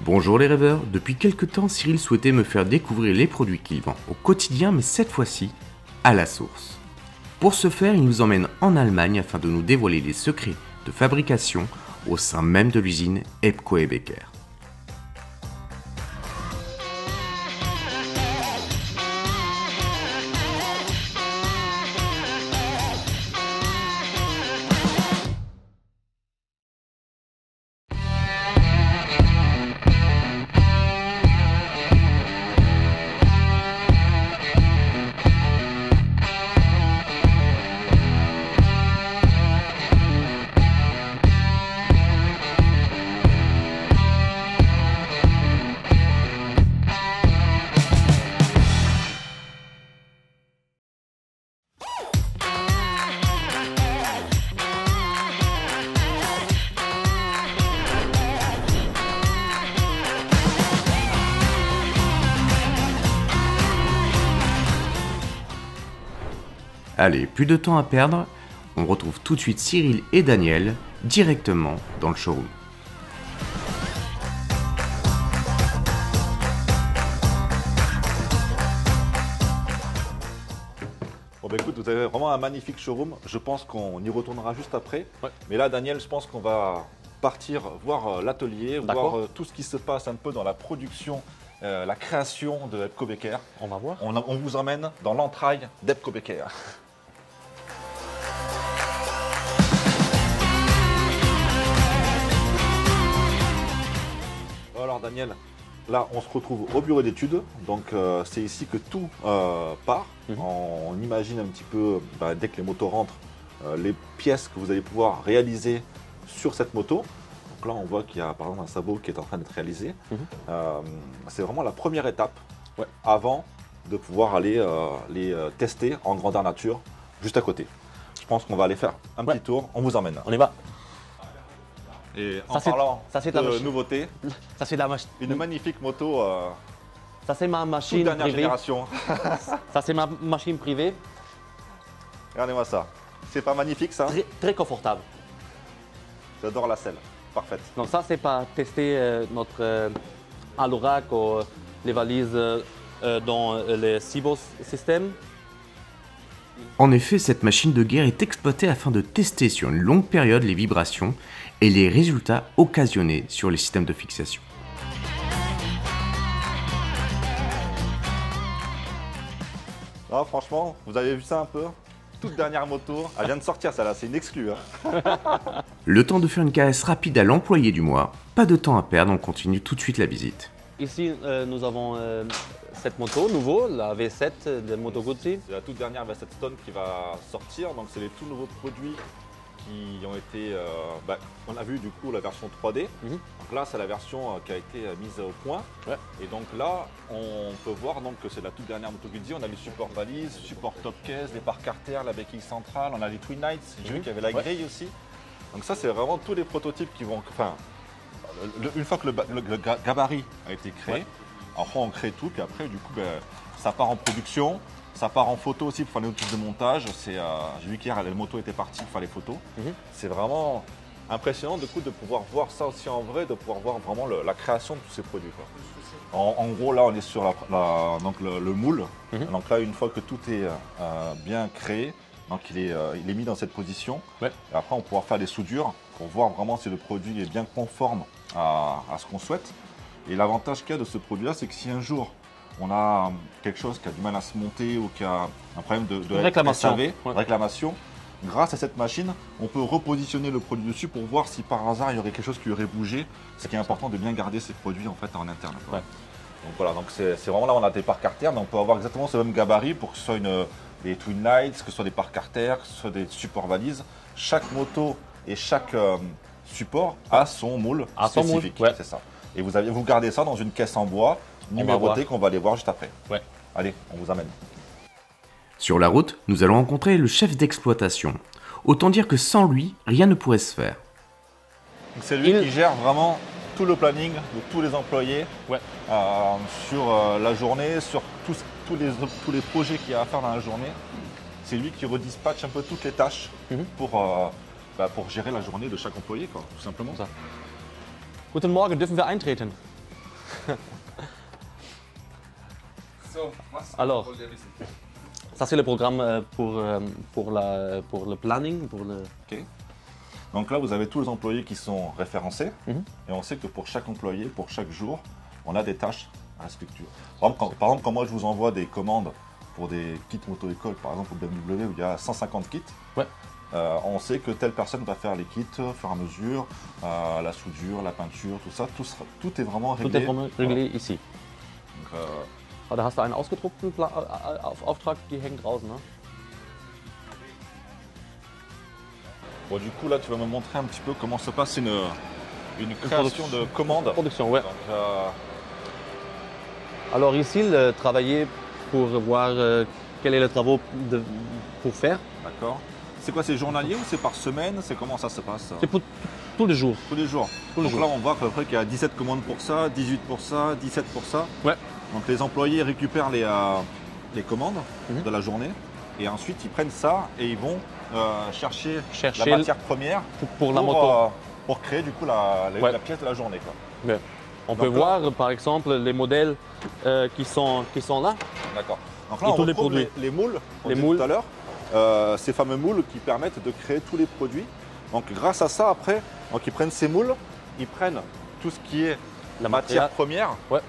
Bonjour les rêveurs, depuis quelque temps Cyril souhaitait me faire découvrir les produits qu'il vend au quotidien mais cette fois-ci à la source. Pour ce faire, il nous emmène en Allemagne afin de nous dévoiler les secrets de fabrication au sein même de l'usine Epco & Becker. Allez, plus de temps à perdre, on retrouve tout de suite Cyril et Daniel directement dans le showroom. Bon bah écoute, vous avez vraiment un magnifique showroom, je pense qu'on y retournera juste après. Ouais. Mais là Daniel, je pense qu'on va partir voir l'atelier, voir tout ce qui se passe un peu dans la production, la création de Epco & Becker. On va voir. On vous emmène dans l'entraille d'Epco & Becker. Alors Daniel, là on se retrouve au bureau d'études, donc c'est ici que tout part. On imagine un petit peu, dès que les motos rentrent, les pièces que vous allez pouvoir réaliser sur cette moto. Donc là on voit qu'il y a par exemple un sabot qui est en train d'être réalisé. C'est vraiment la première étape avant de pouvoir aller les tester en grandeur nature juste à côté. Je pense qu'on va aller faire un petit tour, on vous emmène. On y va. Et en parlant de nouveauté, ça c'est la machine. Une magnifique moto. Ça c'est ma machine toute dernière privée. Génération. Ça c'est ma machine privée. Regardez-moi ça. C'est pas magnifique ça? Très confortable. J'adore la selle. Parfaite. Donc ça c'est pas tester notre Anorak ou les valises dans le Cibos système. En effet, cette machine de guerre est exploitée afin de tester sur une longue période les vibrations et les résultats occasionnés sur les systèmes de fixation. Ah, franchement, vous avez vu ça un peu? Toute dernière moto, elle vient de sortir celle-là, c'est une exclue. Le temps de faire une caresse rapide à l'employé du mois, pas de temps à perdre, on continue tout de suite la visite. Ici nous avons cette moto nouveau, la V7 de Moto Guzzi. C'est la toute dernière V7 Stone qui va sortir, donc c'est les tout nouveaux produits qui ont été, on a vu du coup la version 3D, donc là c'est la version qui a été mise au point, et donc là on peut voir donc, que c'est la toute dernière Moto Guzzi. On a les supports valises, support top case, les parcs arrière, la béquille centrale, on a les Twin Nights, j'ai vu qu'il y avait la grille aussi, donc ça c'est vraiment tous les prototypes qui vont, enfin, une fois que le gabarit a été créé, après on crée tout, puis après du coup ça part en production. Ça part en photo aussi pour faire les outils de montage. J'ai vu qu'hier, la moto était partie pour faire les photos. C'est vraiment impressionnant de pouvoir voir ça aussi en vrai, de pouvoir voir vraiment la création de tous ces produits. En gros, là, on est sur donc le moule. Donc là, une fois que tout est bien créé, donc il est mis dans cette position. Et après, on pourra faire des soudures pour voir vraiment si le produit est bien conforme à ce qu'on souhaite. Et l'avantage qu'il y a de ce produit-là, c'est que si un jour, on a quelque chose qui a du mal à se monter ou qui a un problème de réclamation, grâce à cette machine, on peut repositionner le produit dessus pour voir si par hasard il y aurait quelque chose qui aurait bougé. Ce qui est important de bien garder ces produits en fait en interne. Donc voilà, donc c'est vraiment là où on a des parcs arrière, donc on peut avoir exactement ce même gabarit pour que ce soit des Twin Lights, que ce soit des parcs arrière, que ce soit des supports valises. Chaque moto et chaque support a son moule spécifique. C'est ça. Et vous gardez ça dans une caisse en bois numérotée qu'on va aller voir juste après. Allez, on vous amène. Sur la route, nous allons rencontrer le chef d'exploitation. Autant dire que sans lui, rien ne pourrait se faire. C'est lui qui gère vraiment tout le planning de tous les employés sur la journée, sur tous les projets qu'il y a à faire dans la journée. C'est lui qui redispatche un peu toutes les tâches pour gérer la journée de chaque employé, quoi, tout simplement. Guten Morgen, dürfen wir eintreten? Alors, ça c'est le programme pour le planning. Ok. Donc là, vous avez tous les employés qui sont référencés. Et on sait que pour chaque employé, pour chaque jour, on a des tâches à respecter. Par exemple, quand moi je vous envoie des commandes pour des kits moto-école, par exemple au BMW où il y a 150 kits, Ouais. On sait que telle personne va faire les kits au fur et à mesure, la soudure, la peinture, tout ça, tout est vraiment réglé. Tout est vraiment réglé ici. Donc, Da hast du einen ausgedruckten Auftrag, die hängt draußen. Ne? bon, du coup, là, tu vas me montrer un petit peu comment se passe une création de commande. Production, ouais. Donc, Alors ici, travailler pour voir quel est le travail pour faire. d'accord. C'est quoi, c'est journalier ou c'est par semaine? C'est comment ça se passe? C'est pour tous les jours. Tous les jours. Tous les Donc jours. là, on voit qu'à peu près qu'il y a 17 commandes pour ça, 18 pour ça, 17 pour ça. Ouais. Donc les employés récupèrent les commandes de la journée et ensuite ils prennent ça et ils vont chercher la matière première pour la moto. Pour créer du coup la pièce de la journée, quoi. Ouais. On peut voir par exemple les modèles qui sont là. D'accord. Donc là, Et on tous les retrouve produits. les moules, on Les disait moules. tout à l'heure, ces fameux moules qui permettent de créer tous les produits. Donc grâce à ça, après, donc, ils prennent ces moules, ils prennent tout ce qui est la matière première. Ouais.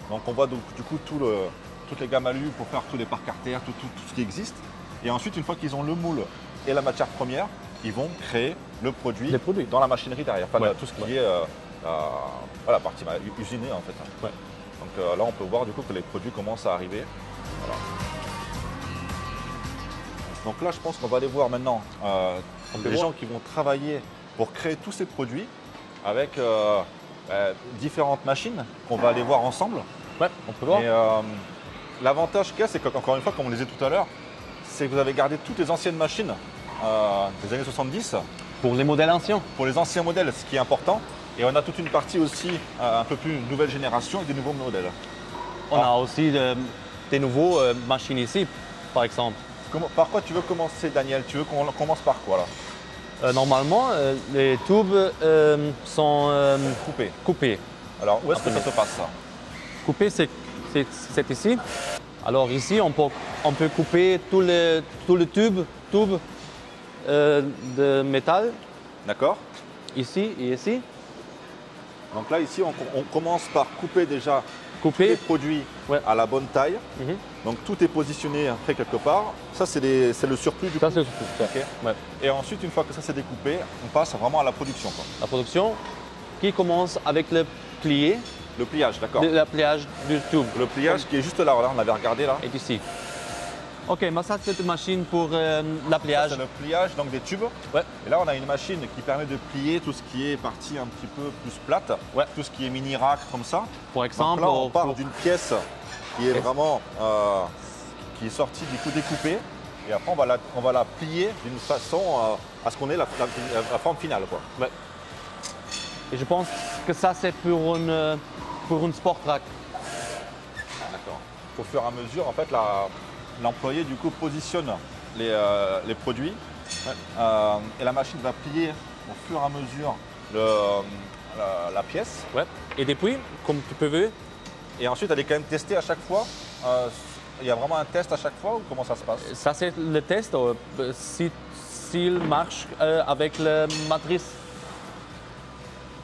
Donc on voit donc, du coup toutes les gammes alu pour faire tous les parcs artères, tout ce qui existe. Et ensuite, une fois qu'ils ont le moule et la matière première, ils vont créer le produit, Les produits. dans la machinerie derrière. Enfin, Ouais. tout ce qui est la partie usinée en fait. Ouais. Donc là, on peut voir du coup que les produits commencent à arriver. Voilà. Donc là, je pense qu'on va aller voir maintenant les gens qui vont travailler pour créer tous ces produits avec différentes machines qu'on va aller voir ensemble. Ouais, on peut voir. Et l'avantage qu'il y a, c'est qu'encore une fois, comme on le disait tout à l'heure, c'est que vous avez gardé toutes les anciennes machines des années 70 Pour les modèles anciens. pour les anciens modèles, ce qui est important. Et on a toute une partie aussi un peu plus nouvelle génération et des nouveaux modèles. On a aussi des nouveaux machines ici, par exemple. Par quoi tu veux commencer, Daniel? Tu veux qu'on commence par quoi là? Normalement, les tubes sont Coupé. Alors où est-ce que ça Après, se passe ça? Coupé, c'est ici. Alors ici, on peut couper tous les tubes de métal, D'accord. ici et ici. Donc là, ici, on commence par couper déjà les Couper. produits Ouais. à la bonne taille. Mhm. Donc tout est positionné après quelque part. Ça, c'est le surplus du Ça, coup. c'est tout. Ok. Ouais. Et ensuite, une fois que ça c'est découpé, on passe vraiment à la production, quoi. La production qui commence avec le plié, Le pliage, d'accord. le pliage du tube. Le pliage qui est juste là, on avait regardé là. Est ici. Ok, mais ça c'est une machine pour la Ça, pliage. c'est le pliage donc des tubes. Ouais. Et là, on a une machine qui permet de plier tout ce qui est partie un petit peu plus plate. Ouais. Tout ce qui est mini rack comme ça. Pour Donc exemple, là, on part pour- d'une pièce qui est vraiment qui est sortie du coup découpée. Et après, on va la plier d'une façon à ce qu'on ait la forme finale, quoi. Ouais. Et je pense que ça c'est pour une sport track. D'accord. Au fur et à mesure, en fait, l'employé du coup positionne les produits et la machine va plier au fur et à mesure la pièce. Ouais. Et depuis, comme tu peux voir, Et ensuite, elle est quand même testée à chaque fois. Il y a vraiment un test à chaque fois ou comment ça se passe? ça c'est le test s'il marche avec la matrice.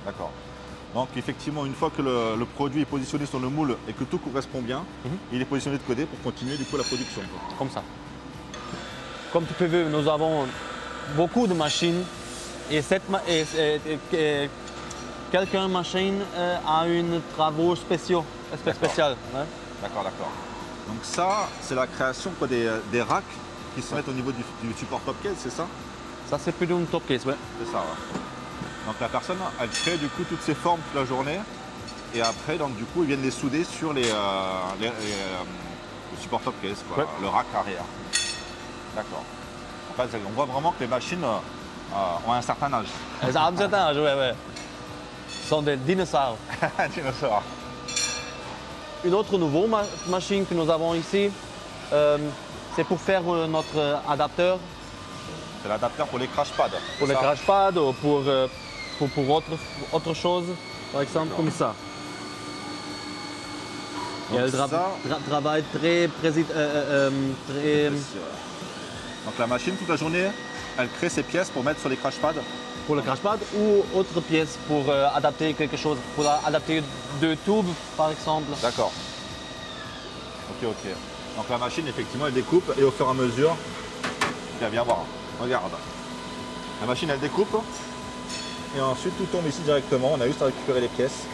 D'accord. Donc effectivement, une fois que le produit est positionné sur le moule et que tout correspond bien, il est positionné de côté pour continuer du coup la production, quoi. Comme ça. Comme tu peux voir, nous avons beaucoup de machines et quelques machines a une travaux spéciaux. Spécial. Hein? D'accord, d'accord. Donc ça, c'est la création quoi, des racks qui se mettent au niveau du support top case, c'est ça? Ça c'est plus d'une top case, ouais. C'est ça, ouais. Donc la personne, elle crée du coup toutes ces formes toute la journée et après, donc du coup, ils viennent les souder sur le support top case, quoi, Ouais. le rack arrière. D'accord. En fait, on voit vraiment que les machines ont un certain âge. Ça a un certain âge, ouais, ouais. Ce sont des dinosaures. Dinosaure. Une autre nouvelle machine que nous avons ici, c'est pour faire notre adapteur C'est l'adapteur pour les crash pads. pour c'est le ça? crash pad ou pour autre chose, par exemple comme ça. Et elle travaille très précis. Donc la machine, toute la journée, elle crée ses pièces pour mettre sur les crash pads. Pour le crash pad ou autre pièce pour adapter quelque chose, pour adapter deux tubes par exemple. D'accord. Ok. Donc la machine, effectivement, elle découpe et au fur et à mesure, viens voir, regarde. La machine, elle découpe et ensuite tout tombe ici directement. On a juste à récupérer les pièces.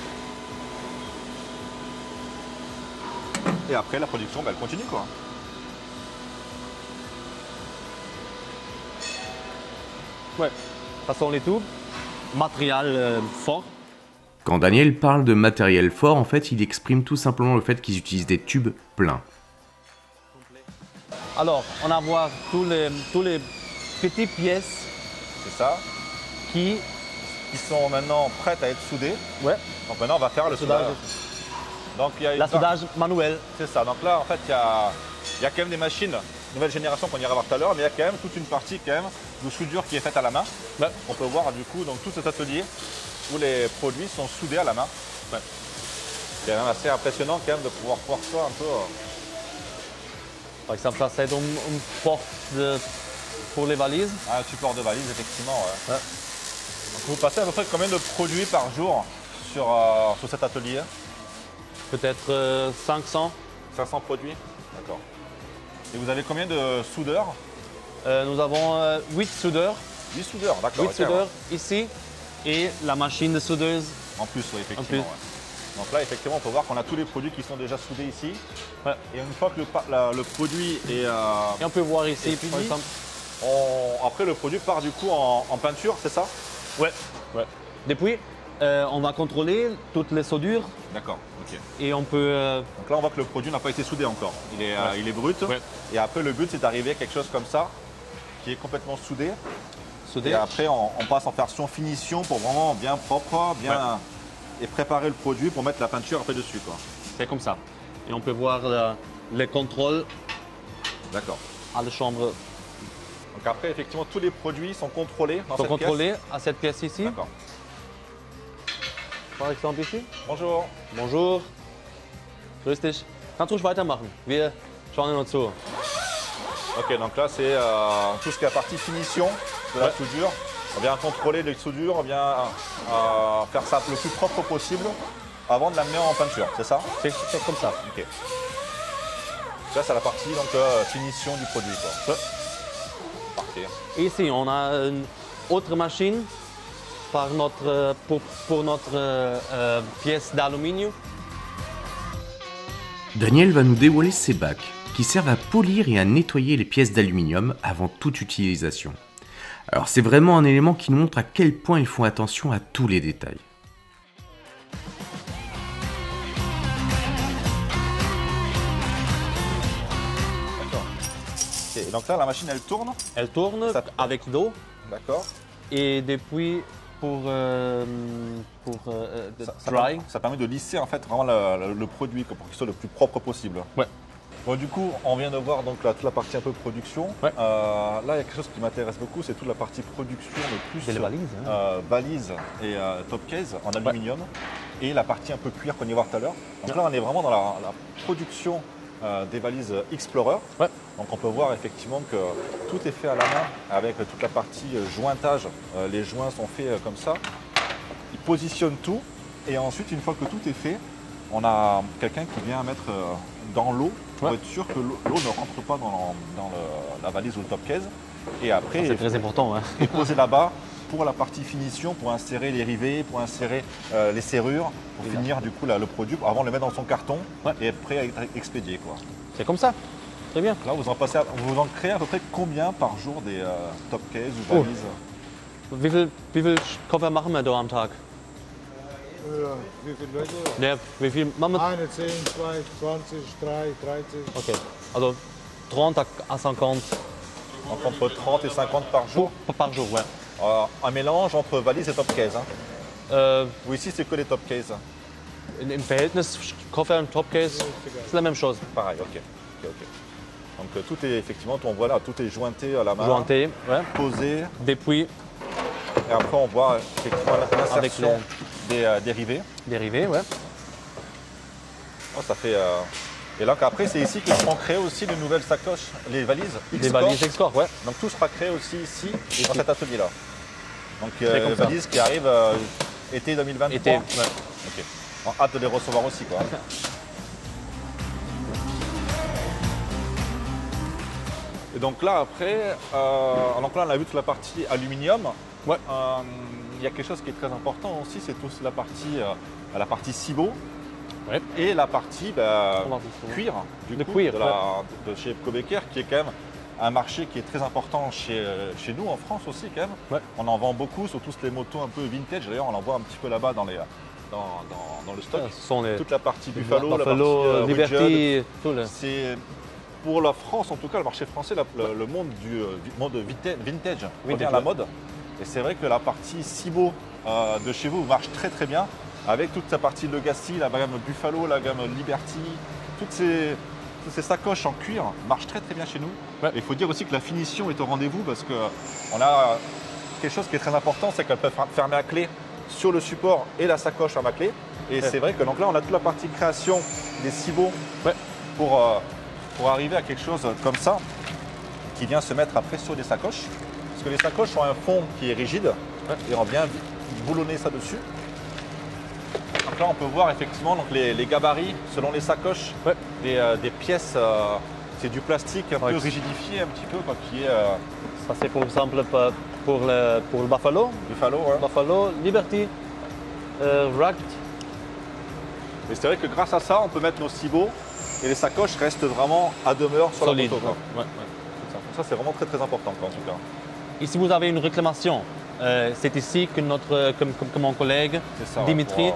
Et après, la production, elle continue quoi. Ouais. Passons les tubes. Matériel fort. Quand Daniel parle de matériel fort, en fait, il exprime tout simplement le fait qu'ils utilisent des tubes pleins. Alors, on va voir tous les petites pièces. C'est ça. Qui sont maintenant prêtes à être soudées. Ouais. Donc maintenant, on va faire le soudage. Donc, il y a la soudage manuel. C'est ça. Donc là, en fait, il y a quand même des machines nouvelle génération qu'on ira voir tout à l'heure, mais il y a quand même toute une partie quand même de soudure qui est faite à la main. Ouais. On peut voir du coup donc tout cet atelier où les produits sont soudés à la main. Ouais. C'est quand même assez impressionnant quand même de pouvoir voir ça un peu. Par exemple, ça c'est une porte pour les valises. Un support de valise, effectivement. Ouais. Ouais. Donc, vous passez à peu près combien de produits par jour sur cet atelier? Peut-être 500. 500 produits. D'accord. Et vous avez combien de soudeurs? Nous avons 8 soudeurs. 8 soudeurs, d'accord. 8 soudeurs ici et la machine de soudeuse. En plus, oui, effectivement. Ouais. Donc là, effectivement, on peut voir qu'on a tous les produits qui sont déjà soudés ici. Ouais. Et une fois que le produit est et on peut voir ici, fini, par exemple. Après, le produit part du coup en peinture, c'est ça? Ouais. Ouais. Depuis, on va contrôler toutes les soudures. D'accord, ok. Et on peut... Donc là, on voit que le produit n'a pas été soudé encore. Il est brut. Ouais. Et après, le but, c'est d'arriver à quelque chose comme ça, qui est complètement soudé. Et après, on passe en version finition pour vraiment bien propre, bien et préparer le produit pour mettre la peinture après dessus, quoi. C'est comme ça. Et on peut voir les contrôles. D'accord. À la chambre. Donc après, effectivement, tous les produits sont contrôlés dans cette pièce. À cette pièce ici. D'accord. Par exemple ici. Bonjour. Bonjour. Grüß dich. Kannst du weitermachen? Wir schauen uns zu. Ok, donc là, c'est tout ce qui est la partie finition de la soudure. On vient contrôler les soudures, on vient faire ça le plus propre possible avant de l'amener en peinture, c'est ça? C'est comme ça. Ok. Là, c'est la partie donc, finition du produit, quoi. Parfait. Et ici, on a une autre machine pour notre pièce d'aluminium. Daniel va nous dévoiler ces bacs qui servent à polir et à nettoyer les pièces d'aluminium avant toute utilisation. Alors c'est vraiment un élément qui nous montre à quel point ils font attention à tous les détails. D'accord. Okay, donc là la machine elle tourne? Elle tourne avec l'eau. D'accord. Et depuis pour dry. Ça permet de lisser en fait vraiment le produit pour qu'il soit le plus propre possible. Ouais. Bon, du coup, on vient de voir donc, toute la partie un peu production. Ouais. Là, il y a quelque chose qui m'intéresse beaucoup, c'est toute la partie production, mais plus les valises, valises et top case en aluminium. Et la partie un peu cuir qu'on y voit tout à l'heure. Donc là, on est vraiment dans la production des valises Explorer. Ouais. Donc on peut voir effectivement que tout est fait à la main avec toute la partie jointage. Les joints sont faits comme ça. Ils positionnent tout et ensuite, une fois que tout est fait, on a quelqu'un qui vient mettre dans l'eau pour être sûr que l'eau ne rentre pas dans la valise ou le top case. Et après, c'est très important. Et poser là-bas pour la partie finition, pour insérer les rivets, pour insérer les serrures, pour finir du coup le produit, avant de le mettre dans son carton et être prêt à être expédié. C'est comme ça. Très bien. Là, vous en créez à peu près combien par jour des top case ou valises? Wie viel Koffer machen wir da am Tag? Wie viele Leute? Ja, wie viel machen wir? 1, 10, 2, 20, 3, 13. Ok. Alors 30 à 50. Donc entre 30 et 50 par jour? Par jour, ouais. Un mélange entre valise et top case. Hein. Ou ici, c'est que les top case? Im Verhältnis Koffer und Top Case, c'est la même chose. Pareil, ok. Donc tout est effectivement, on voit là, tout est jointé à la main. Jointé, ouais. Posé. Depuis. Et après, on voit effectivement l'insertion des rivets. Des rivets, ouais. Oh, ça fait, Et donc après, c'est ici qu'ils seront créés aussi de nouvelles sacoches, les valises X-Core. Les valises X-Core, ouais. Donc tout sera créé aussi ici, dans cet atelier-là. Donc comme ça. valises qui arrivent été 2023. Été, ouais. Ok. En hâte de les recevoir aussi, quoi. Et donc là, après, donc là, on a vu toute la partie aluminium. Ouais. Il y a quelque chose qui est très important aussi, c'est toute la partie cibo. Ouais. Et la partie cuir, de cuir, de chez Kobeker, qui est quand même un marché qui est très important chez nous, en France aussi quand même. Ouais. On en vend beaucoup, surtout les motos un peu vintage. D'ailleurs, on en voit un petit peu là-bas dans le stock. Ce sont les Toute la partie Buffalo, Buffalo, la partie Liberty, tout le... C'est pour la France, en tout cas, le marché français, le monde du monde vintage revient à la mode. Et c'est vrai que la partie Cibo de chez vous marche très très bien, avec toute sa partie Legacy, la gamme Buffalo, la gamme Liberty, toutes ces sacoches en cuir marchent très très bien chez nous. Ouais. Et il faut dire aussi que la finition est au rendez-vous parce qu'on a quelque chose qui est très important, c'est qu'elle peut fermer à clé sur le support et la sacoche ferme à clé. Et c'est vrai que donc là, on a toute la partie création des Cibo pour arriver à quelque chose comme ça, qui vient se mettre après sur des sacoches. Parce que les sacoches ont un fond qui est rigide, et on vient boulonner ça dessus. Donc là, on peut voir effectivement donc, les gabarits selon les sacoches, des pièces, c'est du plastique un peu rigidifié un petit peu, quoi, qui est... Ça c'est pour exemple pour le Buffalo. Buffalo, ouais. Buffalo, Liberty, Rugged. Et c'est vrai que grâce à ça, on peut mettre nos cibots et les sacoches restent vraiment à demeure sur Solide. la moto. Ouais. Ça, c'est vraiment très très important, quoi, en tout cas. Et si vous avez une réclamation, c'est ici que que mon collègue ça, Dimitri,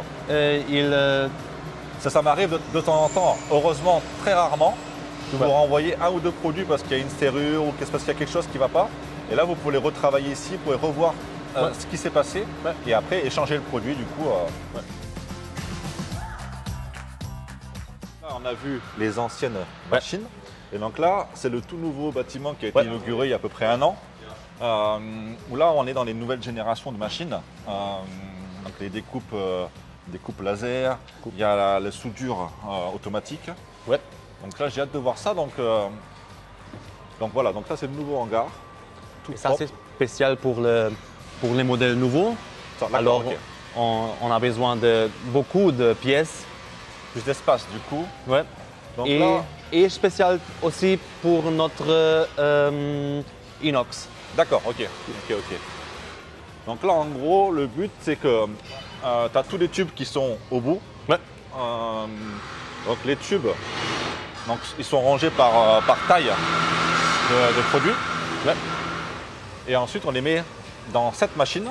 Ça m'arrive de temps en temps, heureusement très rarement, de vous renvoyer un ou deux produits parce qu'il y a une serrure ou parce qu'il y a quelque chose qui ne va pas. Et là, vous pouvez les retravailler ici, vous pouvez revoir ce qui s'est passé et après échanger le produit du coup. Là, on a vu les anciennes machines. Et donc là, c'est le tout nouveau bâtiment qui a été inauguré il y a à peu près 1 an. Où là, on est dans les nouvelles générations de machines. Donc les découpes laser, il y a la soudure automatique. Ouais. Donc là, j'ai hâte de voir ça. Donc voilà, donc là, c'est le nouveau hangar. Tout Et ça, propre. c'est spécial pour les modèles nouveaux. Alors, ok. on a besoin de beaucoup de pièces. Plus d'espace du coup. Ouais. Donc là, Et spécial aussi pour notre inox. d'accord, ok. Donc là, en gros, le but, c'est que tu as tous les tubes qui sont au bout. Ouais. Donc les tubes, donc, ils sont rangés par taille de produits. Ouais. Et ensuite, on les met dans cette machine.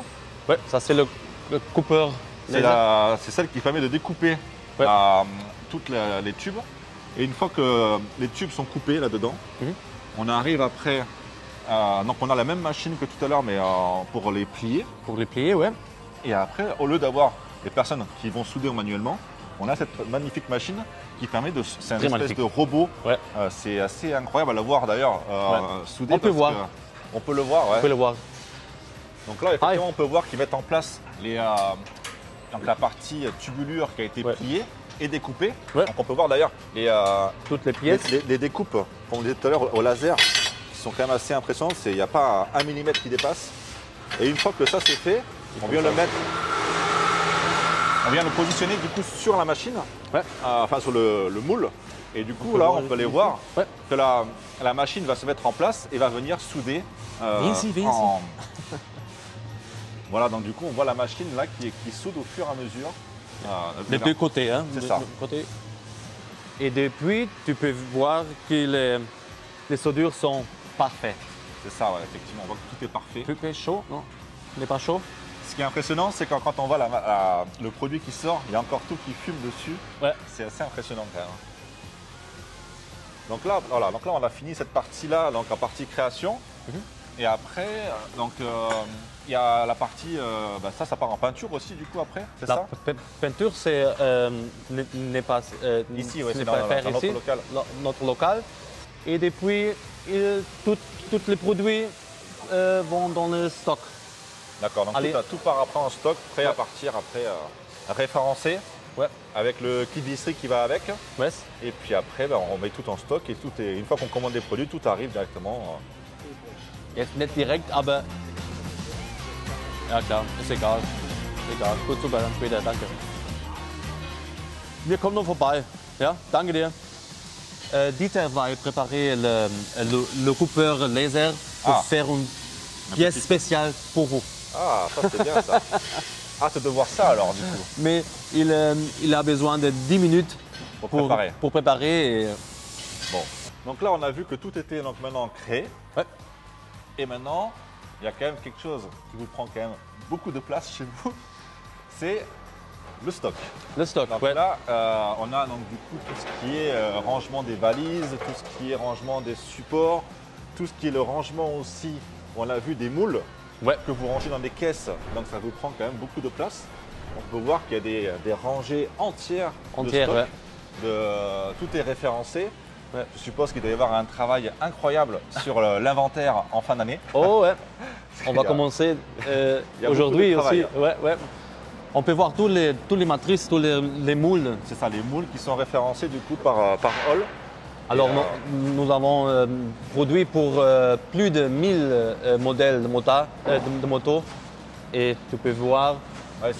Ouais, ça c'est le coupeur. C'est celle qui permet de découper tous les tubes. Et une fois que les tubes sont coupés là-dedans, on arrive après. Donc on a la même machine que tout à l'heure, mais pour les plier. Pour les plier, ouais. Et après, au lieu d'avoir des personnes qui vont souder manuellement, on a cette magnifique machine qui permet de. C'est un espèce de robot. Ouais. C'est assez incroyable à le voir d'ailleurs soudé. On peut voir. On peut le voir, ouais. On peut le voir. Donc là, effectivement, on peut voir qu'ils mettent en place donc la partie tubulure qui a été pliée et découpée. Ouais. Donc on peut voir d'ailleurs toutes les pièces. Les découpes, comme on disait tout à l'heure, au laser, qui sont quand même assez impressionnantes. Il n'y a pas 1 mm qui dépasse. Et une fois que ça c'est fait, on vient le mettre. On vient le positionner du coup sur la machine, enfin sur le moule. Et du coup, là, on peut aller voir que la machine va se mettre en place et va venir souder. Viens ici. Voilà, donc du coup, on voit la machine là qui soude au fur et à mesure. Des deux côtés, hein. C'est ça. Côtés. Et depuis, tu peux voir que les soudures sont parfaites. C'est ça, ouais, effectivement, on voit que tout est parfait. Tout est chaud, non? Il n'est pas chaud? Ce qui est impressionnant, c'est quand on voit le produit qui sort, il y a encore tout qui fume dessus. Ouais. C'est assez impressionnant quand même. Donc là, voilà, donc là, on a fini cette partie-là, donc en partie création. Et après, donc il y a la partie, ça part en peinture aussi du coup après, c'est ça? La peinture, c'est n'est pas ici, oui, c'est dans notre local. Notre local. Et depuis, tous les produits vont dans le stock. D'accord, donc tout part après en stock, prêt à partir après référencé. Ouais. avec le kit visserie qui va avec. Ouais. Et puis après, ben, on met tout en stock et tout est, une fois qu'on commande les produits, tout arrive directement. Jetzt nicht direkt, aber. Ja, klar, ist egal. Egal. Gut, super, dann später, danke. Wir kommen noch vorbei. Ja, danke dir. Dieter va préparer le coupeur laser pour faire une pièce spéciale pour vous. Ah, ça c'est bien ça. Hâte de voir ça alors du coup. Mais il a besoin de 10 minutes pour préparer. Et... Bon, donc là on a vu que tout était donc maintenant créé. Ouais. Et maintenant, il y a quand même quelque chose qui vous prend quand même beaucoup de place chez vous, c'est le stock. Le stock, donc ouais. Là, on a donc du coup tout ce qui est rangement des valises, tout ce qui est rangement des supports, tout ce qui est le rangement aussi, on l'a vu, des moules. Ouais. Que vous rangez dans des caisses, donc ça vous prend quand même beaucoup de place. On peut voir qu'il y a des rangées entières de stock. Ouais. Tout est référencé. Ouais. Je suppose qu'il doit y avoir un travail incroyable sur l'inventaire en fin d'année. Oh ouais, on va commencer aujourd'hui aussi. Ouais, ouais. On peut voir tous les matrices, tous les moules. C'est ça, les moules qui sont référencés du coup par hall. Alors nous avons produit pour plus de 1000 modèles de motos et tu peux voir ouais,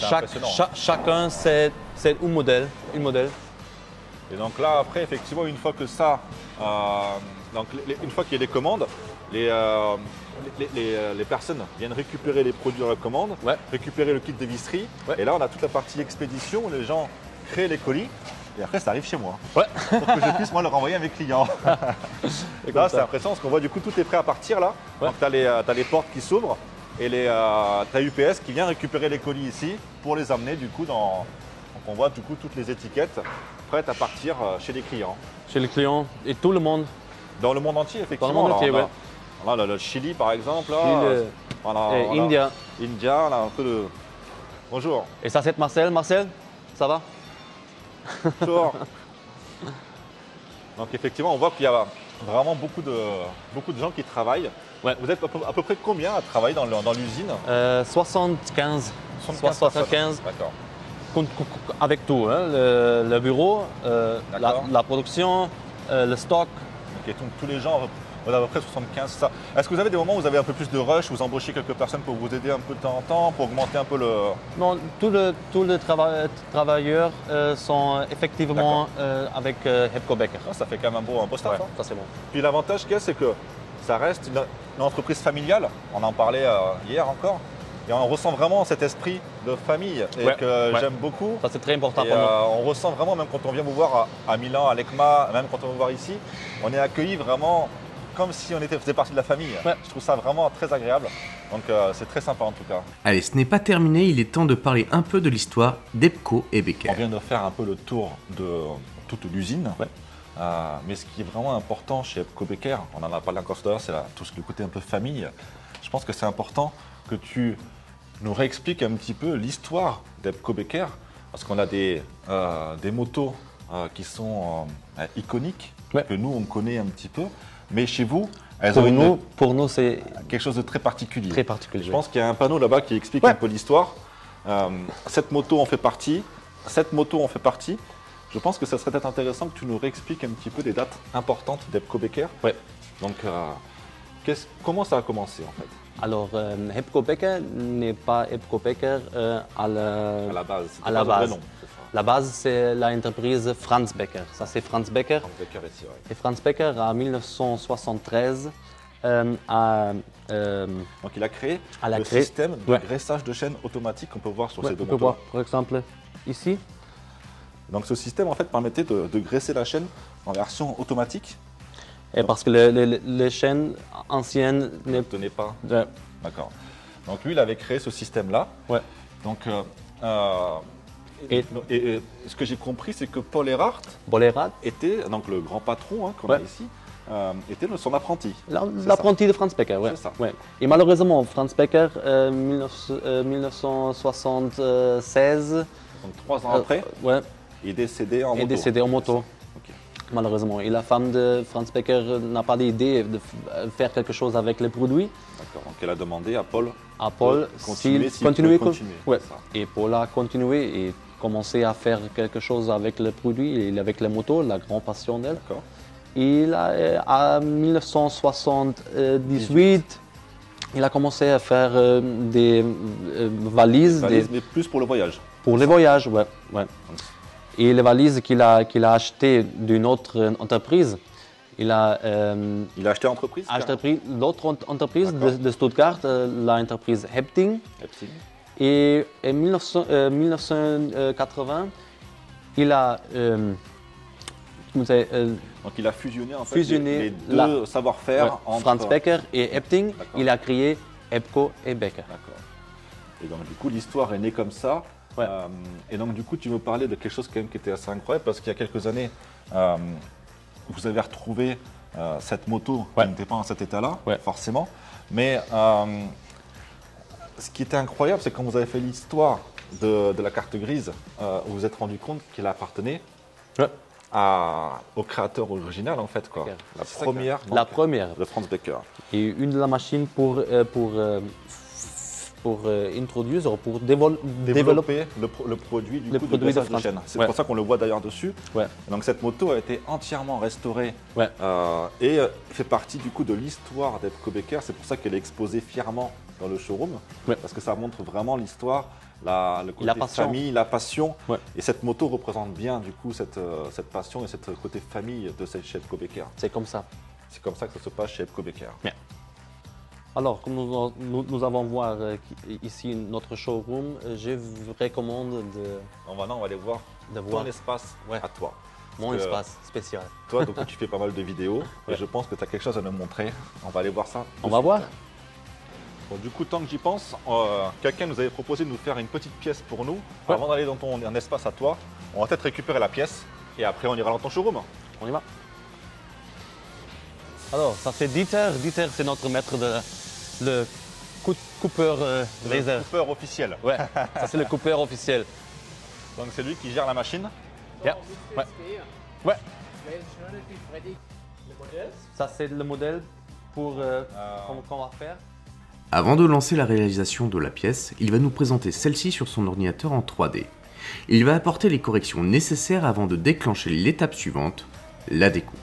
chacun c'est un modèle. Et donc là après effectivement une fois que ça, une fois qu'il y a les commandes, les personnes viennent récupérer les produits dans la commande, ouais. Récupérer le kit de visserie ouais. Et là on a toute la partie expédition où les gens créent les colis. Et après, ça arrive chez moi. Ouais. Pour que je puisse moi le renvoyer à mes clients. Là, c'est impressionnant parce qu'on voit du coup tout est prêt à partir là. Ouais. Donc tu as les portes qui s'ouvrent et tu as UPS qui vient récupérer les colis ici pour les amener du coup dans. Donc on voit du coup toutes les étiquettes prêtes à partir chez les clients. Chez les clients et tout le monde. Dans le monde entier, effectivement. Dans le monde entier, ouais. Là, le Chili par exemple. Là, India. India, là un peu de. Bonjour. Et ça c'est Marcel. Marcel, ça va? Bonjour. Donc effectivement, on voit qu'il y a vraiment beaucoup de gens qui travaillent. Ouais. Vous êtes à peu près combien à travailler dans l'usine 75. 75. D'accord. Avec tout, hein, le bureau, la production, le stock. Okay, donc tous les gens, vous avez à peu près 75, ça. Est-ce que vous avez des moments où vous avez un peu plus de rush, vous embauchez quelques personnes pour vous aider un peu de temps en temps, pour augmenter un peu le… Non, tous les travailleurs sont effectivement avec Hepco Becker. Ah, ça fait quand même un beau staff. Ouais, ça c'est bon. Puis l'avantage qu'il y a, c'est que ça reste une entreprise familiale. On en parlait hier encore. Et on ressent vraiment cet esprit de famille et que j'aime beaucoup. Ça c'est très important et pour nous. On ressent vraiment, même quand on vient vous voir à Milan, à l'ECMA, même quand on vient vous voir ici, on est accueillis vraiment comme si on faisait partie de la famille. Ouais. Je trouve ça vraiment très agréable. Donc c'est très sympa en tout cas. Allez, ce n'est pas terminé, il est temps de parler un peu de l'histoire d'Hepco et Becker. On vient de faire un peu le tour de toute l'usine. Ouais. Mais ce qui est vraiment important chez Hepco Becker, on en a parlé encore tout à l'heure, c'est tout ce le côté un peu famille. Je pense que c'est important que tu nous réexpliques un petit peu l'histoire d'Hepco Becker, parce qu'on a des motos qui sont iconiques, que nous on connaît un petit peu, mais chez vous, pour nous c'est quelque chose de très particulier. Très particulier. Je pense qu'il y a un panneau là-bas qui explique un peu l'histoire. Cette moto en fait partie, cette moto en fait partie. Je pense que ça serait peut-être intéressant que tu nous réexpliques un petit peu des dates importantes d'Hepco Becker. Ouais. Donc, comment ça a commencé en fait? Alors, Hepco Becker n'est pas Hepco Becker à la base. À la base. La base, c'est l'entreprise Franz Becker. Ça, c'est Franz Becker. Franz Becker ici, ouais. Et Franz Becker, en 1973, donc, il a créé le système de graissage de chaîne automatique qu'on peut voir sur ces deux motos. On peut voir, par exemple, ici. Donc, ce système, en fait, permettait de graisser la chaîne en version automatique. Et parce que les chaînes anciennes ne tenaient pas. Ouais. D'accord. Donc, lui, il avait créé ce système-là. Ouais. Donc, et ce que j'ai compris, c'est que Paul Erhardt était, donc le grand patron qu'on a ici, était son apprenti. L'apprenti de Franz Becker, oui. Ouais. Et malheureusement, Franz Becker, 1976. Donc 3 ans après, est décédé en moto. Est décédé en moto. Okay. Malheureusement. Et la femme de Franz Becker n'a pas d'idée de faire quelque chose avec les produits. D'accord. Donc elle a demandé à Paul de continuer. Ouais. Et Paul a continué et commencé à faire quelque chose avec le produit et avec les motos, la grande passion d'elle. D'accord. En 1978, il a commencé à faire des valises. Mais plus pour le voyage. Pour les voyages, ouais. Et les valises qu'il a achetées d'une autre entreprise, il a acheté entreprise l'autre entreprise de Stuttgart, l'entreprise Hepting. Et en 1980, il a donc il a fusionné, en fait, les deux savoir-faire entre Franz Becker et Hepting. Il a créé Epco et Becker. D'accord. Et donc du coup l'histoire est née comme ça. Ouais. Et donc du coup tu me parlais de quelque chose quand même qui était assez incroyable parce qu'il y a quelques années vous avez retrouvé cette moto qui n'était pas en cet état-là, forcément. Mais ce qui était incroyable, c'est quand vous avez fait l'histoire de la carte grise, vous vous êtes rendu compte qu'elle appartenait au créateur original, en fait, quoi. La première de Franz Becker. Et une de la machine pour introduire, pour développer le produit du coup, de dressage de chêne. C'est pour ça qu'on le voit d'ailleurs dessus. Donc cette moto a été entièrement restaurée et fait partie du coup de l'histoire d'Epco Becker. C'est pour ça qu'elle est exposée fièrement dans le showroom, parce que ça montre vraiment l'histoire, le côté famille, la passion. Et cette moto représente bien du coup cette passion et ce côté famille de chez Epco Becker. C'est comme ça. C'est comme ça que ça se passe chez Epco Becker. Alors, comme nous allons voir ici notre showroom, je vous recommande on va aller voir ton espace à toi. Mon espace spécial. Toi, donc, tu fais pas mal de vidéos et je pense que tu as quelque chose à nous montrer. On va aller voir ça. On va voir. Bon, du coup, tant que j'y pense, quelqu'un nous avait proposé de nous faire une petite pièce pour nous. Avant d'aller dans ton espace à toi, on va peut-être récupérer la pièce et après on ira dans ton showroom. On y va. Alors, ça c'est Dieter. Dieter, c'est notre maître le coupeur laser. Le coupeur officiel. Ouais, ça c'est le coupeur officiel. Donc c'est lui qui gère la machine. Ouais. Ça c'est le modèle pour qu'on va faire. Avant de lancer la réalisation de la pièce, il va nous présenter celle-ci sur son ordinateur en 3D. Il va apporter les corrections nécessaires avant de déclencher l'étape suivante, la découpe.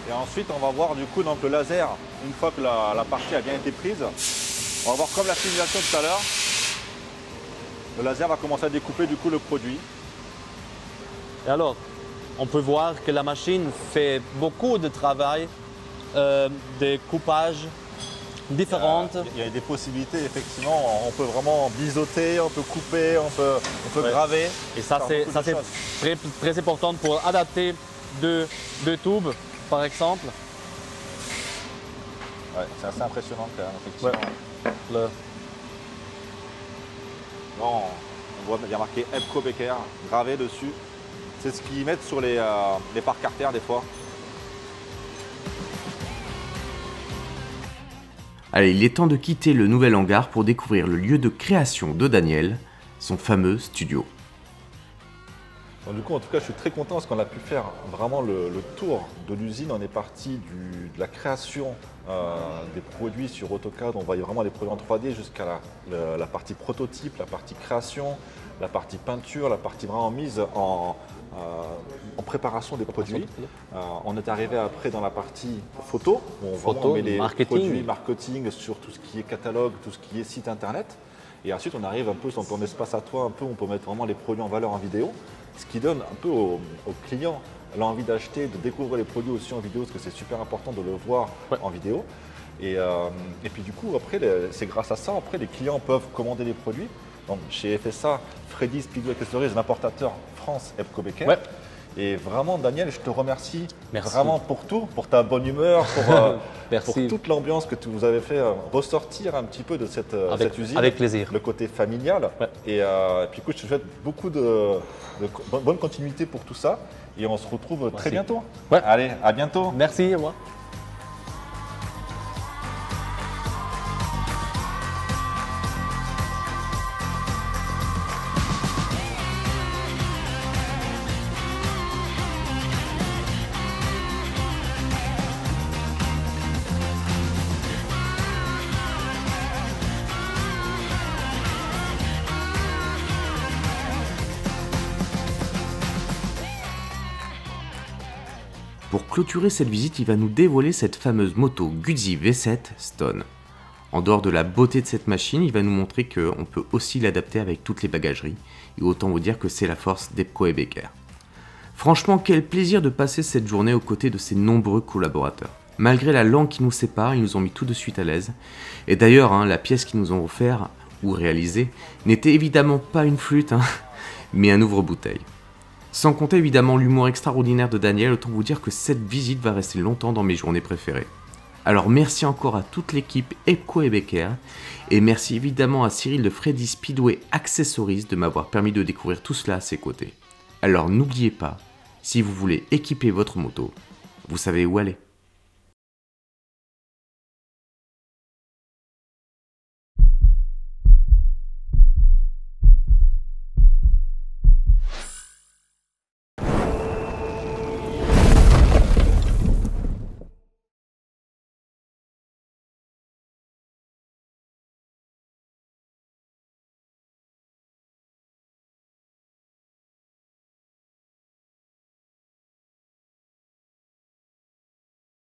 Et ensuite, on va voir du coup donc, le laser, une fois que la partie a bien été prise. On va voir comme la simulation tout à l'heure. Le laser va commencer à découper du coup le produit. Et alors, on peut voir que la machine fait beaucoup de travail, des coupages différents. Il y a des possibilités, effectivement. On peut vraiment biseauter, on peut couper, on peut graver. Et ça, c'est très, très important pour adapter deux tubes, par exemple. Ouais, c'est assez impressionnant quand même, effectivement. Non, on voit, il y a marqué Epco Becker gravé dessus. C'est ce qu'ils mettent sur les parcs artères des fois. Allez, il est temps de quitter le nouvel hangar pour découvrir le lieu de création de Daniel, son fameux studio. Donc, du coup, en tout cas, je suis très content parce qu'on a pu faire vraiment le tour de l'usine. On est parti de la création des produits sur AutoCAD. On voyait vraiment les produits en 3D jusqu'à la partie prototype, la partie création, la partie peinture, la partie vraiment mise en préparation des produits. On est arrivé après dans la partie photo, où on met les produits marketing sur tout ce qui est catalogue, tout ce qui est site internet. Et ensuite, on arrive un peu dans ton espace à toi, où on peut mettre vraiment les produits en valeur en vidéo. Ce qui donne un peu aux clients l'envie d'acheter, de découvrir les produits aussi en vidéo, parce que c'est super important de le voir en vidéo. Et puis du coup, après, c'est grâce à ça, après, les clients peuvent commander les produits. Donc chez FSA, Freddy Speedway Accessories, l'importateur France Epco Becker. Et vraiment, Daniel, je te remercie vraiment pour tout, pour ta bonne humeur, pour toute l'ambiance que tu nous avais fait ressortir un petit peu de cette usine. Avec plaisir. Le côté familial. Et puis écoute, je te souhaite beaucoup de bonne continuité pour tout ça. Et on se retrouve très bientôt. Allez, à bientôt. Merci à moi. clôturer cette visite, il va nous dévoiler cette fameuse moto Guzzi V7 Stone. En dehors de la beauté de cette machine, il va nous montrer qu'on peut aussi l'adapter avec toutes les bagageries. Et autant vous dire que c'est la force d'Epco et Becker. Franchement, quel plaisir de passer cette journée aux côtés de ces nombreux collaborateurs. Malgré la langue qui nous sépare, ils nous ont mis tout de suite à l'aise. Et d'ailleurs, la pièce qu'ils nous ont offert ou réalisée n'était évidemment pas une flûte, mais un ouvre-bouteille. Sans compter évidemment l'humour extraordinaire de Daniel, autant vous dire que cette visite va rester longtemps dans mes journées préférées. Alors merci encore à toute l'équipe Epco et Becker, et merci évidemment à Cyril de Freddy Speedway Accessories de m'avoir permis de découvrir tout cela à ses côtés. Alors n'oubliez pas, si vous voulez équiper votre moto, vous savez où aller.